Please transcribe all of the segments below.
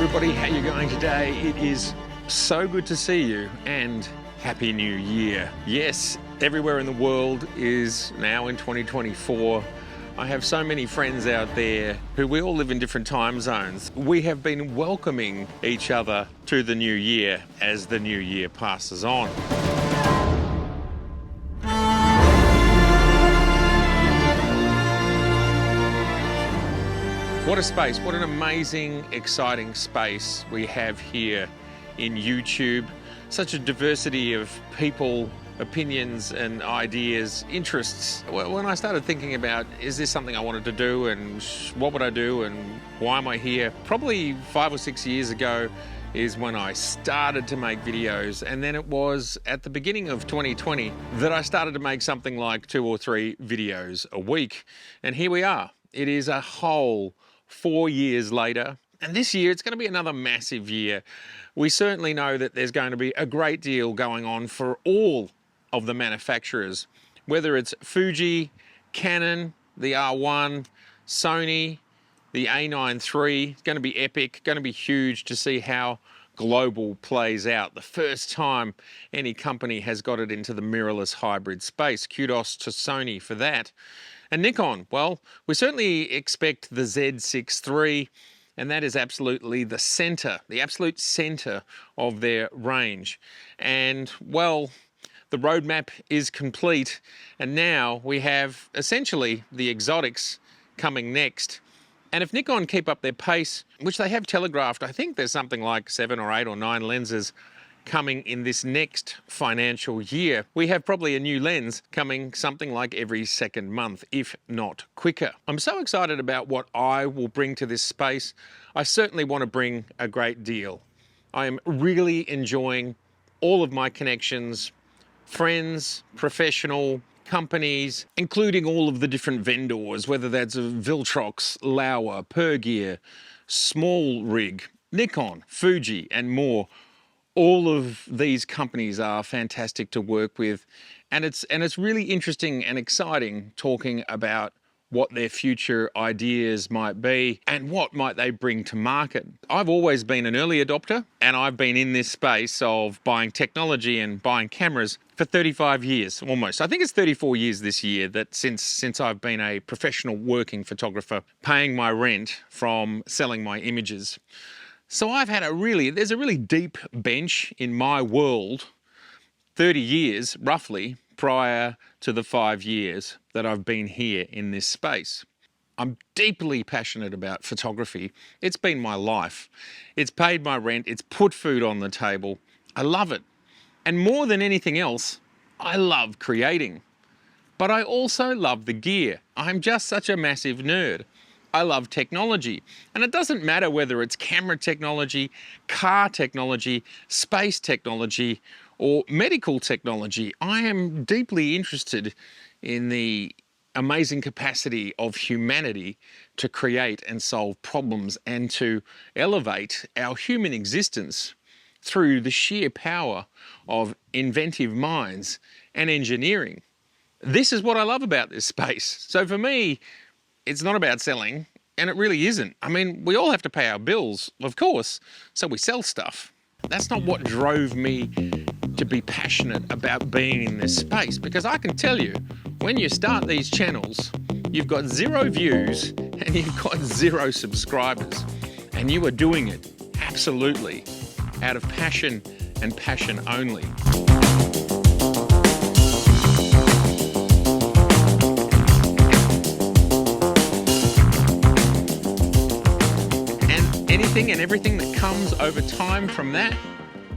everybody, how you going today? It is so good to see you and Happy New Year. Yes, everywhere in the world is now in 2024. I have so many friends out there who we all live in different time zones. We have been welcoming each other to the new year as the new year passes on. What a space, what an amazing, exciting space we have here in YouTube. Such a diversity of people, opinions and ideas, interests. Well, when I started thinking about, is this something I wanted to do and what would I do and why am I here? Probably 5 or 6 years ago is when I started to make videos, and then it was at the beginning of 2020 that I started to make something like 2 or 3 videos a week. And here we are. It is a whole 4 years later, and this year it's going to be another massive year. We certainly know that there's going to be a great deal going on for all of the manufacturers, whether it's Fuji, Canon, the R1, Sony, the A9 III. It's going to be epic, going to be huge to see how global plays out. The first time any company has got it into the mirrorless hybrid space. Kudos to Sony for that. And Nikon, well, we certainly expect the Z6 III, and that is absolutely the center, the absolute center of their range. And well, the roadmap is complete, and now we have essentially the exotics coming next. And if Nikon keep up their pace, which they have telegraphed, I think there's something like 7 or 8 or 9 lenses coming in this next financial year. We have probably a new lens coming something like every second month, if not quicker. I'm so excited about what I will bring to this space. I certainly want to bring a great deal. I am really enjoying all of my connections, friends, professional, companies, including all of the different vendors, whether that's Viltrox, Lauer, Pergear, Small Rig, Nikon, Fuji, and more. All of these companies are fantastic to work with, and it's really interesting and exciting talking about what their future ideas might be and what might they bring to market. I've always been an early adopter, and I've been in this space of buying technology and buying cameras for 35 years almost. I think it's 34 years this year that since I've been a professional working photographer, paying my rent from selling my images. So I've had there's a really deep bench in my world, 30 years roughly prior to the 5 years that I've been here in this space. I'm deeply passionate about photography. It's been my life. It's paid my rent. It's put food on the table. I love it. And more than anything else, I love creating. But I also love the gear. I'm just such a massive nerd. I love technology, and it doesn't matter whether it's camera technology, car technology, space technology, or medical technology. I am deeply interested in the amazing capacity of humanity to create and solve problems and to elevate our human existence through the sheer power of inventive minds and engineering. This is what I love about this space. So for me, it's not about selling, and it really isn't. I mean, we all have to pay our bills, of course, so we sell stuff. That's not what drove me to be passionate about being in this space, because I can tell you, when you start these channels, you've got 0 views and you've got 0 subscribers, and you are doing it absolutely out of passion and passion only. Anything and everything that comes over time from that,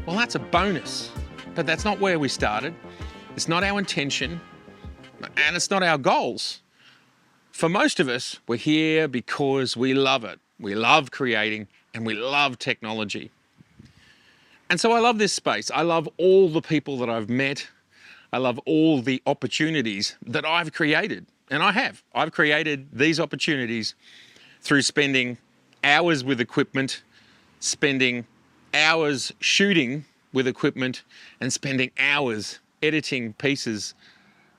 well, that's a bonus. But that's not where we started. It's not our intention, and it's not our goals. For most of us, we're here because we love it. We love creating, and we love technology. And so I love this space. I love all the people that I've met. I love all the opportunities that I've created. And I've created these opportunities through spending hours with equipment, spending hours shooting with equipment, and spending hours editing pieces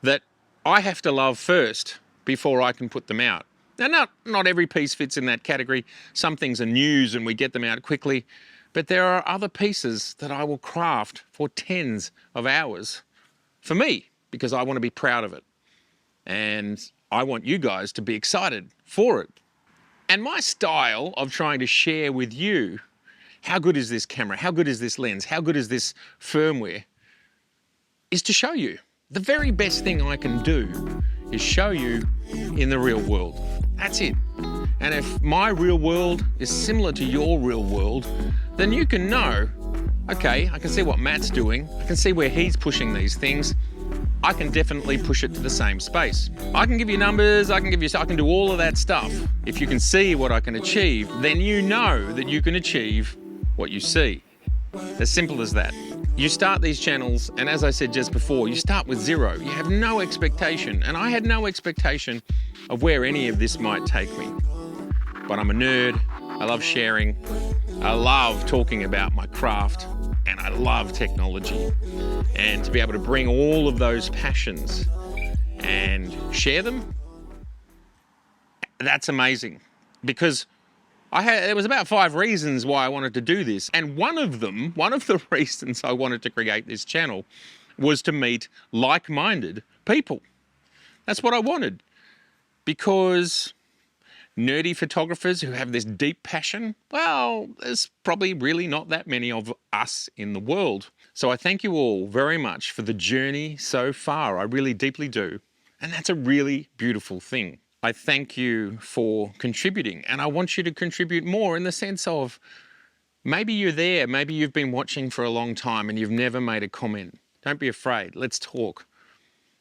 that I have to love first before I can put them out. Now, not every piece fits in that category. Some things are news and we get them out quickly, but there are other pieces that I will craft for tens of hours for me, because I want to be proud of it. And I want you guys to be excited for it. And my style of trying to share with you, how good is this camera? How good is this lens? How good is this firmware? Is to show you. The very best thing I can do is show you in the real world. That's it. And if my real world is similar to your real world, then you can know, okay, I can see what Matt's doing. I can see where he's pushing these things. I can definitely push it to the same space. I can give you numbers, I can do all of that stuff. If you can see what I can achieve, then you know that you can achieve what you see. As simple as that. You start these channels, and as I said just before, you start with zero. You have no expectation, and I had no expectation of where any of this might take me. But I'm a nerd, I love sharing, I love talking about my craft, and I love technology. And to be able to bring all of those passions and share them, that's amazing. Because there was about 5 reasons why I wanted to do this. And one of the reasons I wanted to create this channel was to meet like-minded people. That's what I wanted. Because nerdy photographers who have this deep passion, well, there's probably really not that many of us in the world. So I thank you all very much for the journey so far. I really deeply do. And that's a really beautiful thing. I thank you for contributing, and I want you to contribute more in the sense of maybe you're there, maybe you've been watching for a long time and you've never made a comment. Don't be afraid. Let's talk.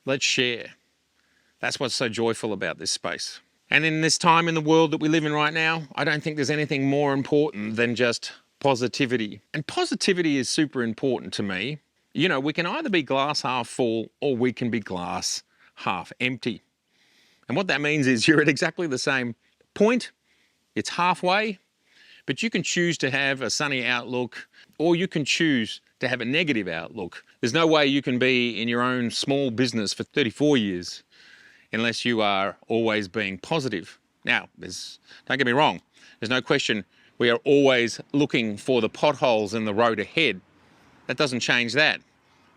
Let's share. That's what's so joyful about this space. And in this time in the world that we live in right now, I don't think there's anything more important than just positivity. And positivity is super important to me. You know, we can either be glass half full or we can be glass half empty. And what that means is you're at exactly the same point. It's halfway, but you can choose to have a sunny outlook, or you can choose to have a negative outlook. There's no way you can be in your own small business for 34 years unless you are always being positive. Now, don't get me wrong, there's no question we are always looking for the potholes in the road ahead. That doesn't change that.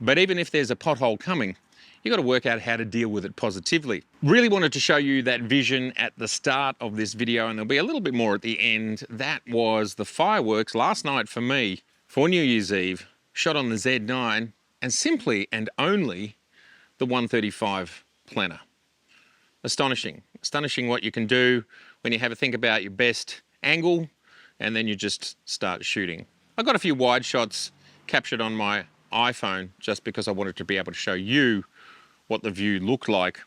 But even if there's a pothole coming, you've got to work out how to deal with it positively. Really wanted to show you that vision at the start of this video, and there'll be a little bit more at the end. That was the fireworks last night for me for New Year's Eve, shot on the Z9, and simply and only the 135 Plena. Astonishing. Astonishing what you can do when you have a think about your best angle, and then you just start shooting. I got a few wide shots captured on my iPhone just because I wanted to be able to show you what the view looked like,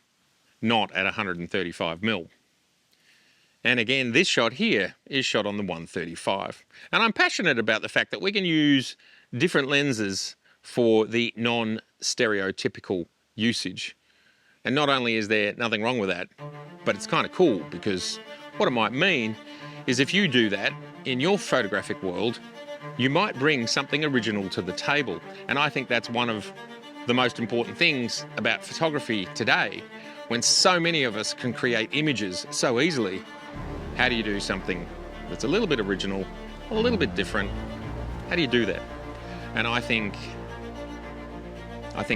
not at 135mm. And again, this shot here is shot on the 135. And I'm passionate about the fact that we can use different lenses for the non-stereotypical usage. And not only is there nothing wrong with that, but it's kind of cool, because what it might mean is if you do that in your photographic world, you might bring something original to the table. And I think that's one of the most important things about photography today, when so many of us can create images so easily. How do you do something that's a little bit original, a little bit different? How do you do that? And I think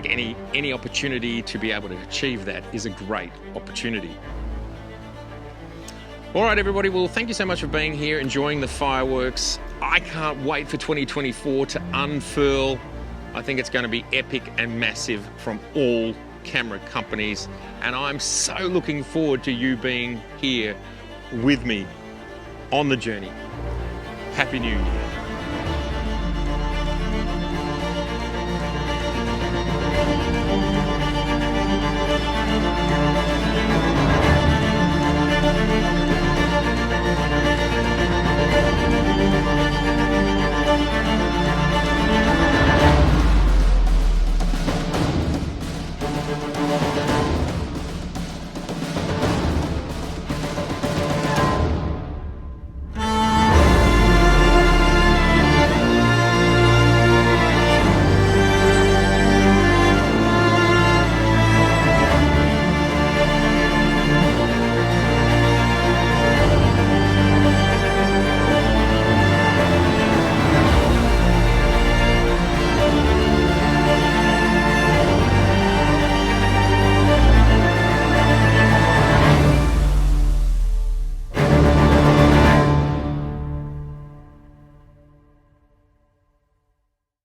any opportunity to be able to achieve that is a great opportunity. All right, everybody, well, thank you so much for being here, enjoying the fireworks. I can't wait for 2024 to unfurl. I think it's going to be epic and massive from all camera companies. And I'm so looking forward to you being here with me on the journey. Happy New Year.